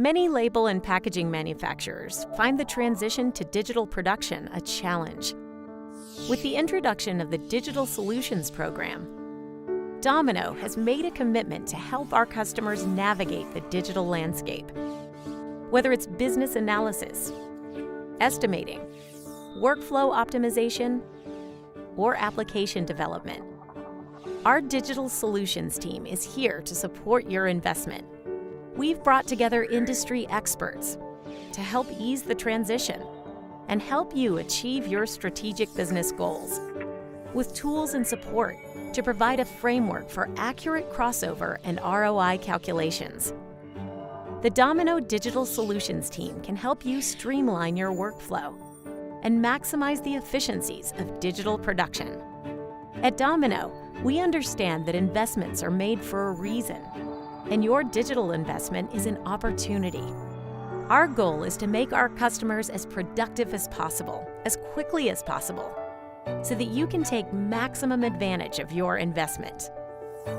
Many label and packaging manufacturers find the transition to digital production a challenge. With the introduction of the Digital Solutions Program, Domino has made a commitment to help our customers navigate the digital landscape. Whether it's business analysis, estimating, workflow optimization, or application development, our digital solutions team is here to support your investment. We've brought together industry experts to help ease the transition and help you achieve your strategic business goals, with tools and support to provide a framework for accurate crossover and ROI calculations. The Domino Digital Solutions team can help you streamline your workflow and maximize the efficiencies of digital production. At Domino, we understand that investments are made for a reason, and your digital investment is an opportunity. Our goal is to make our customers as productive as possible, as quickly as possible, so that you can take maximum advantage of your investment,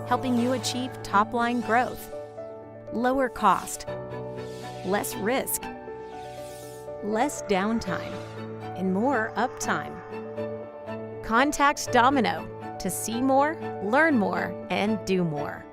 helping you achieve top-line growth, lower cost, less risk, less downtime, and more uptime. Contact Domino to see more, learn more, and do more.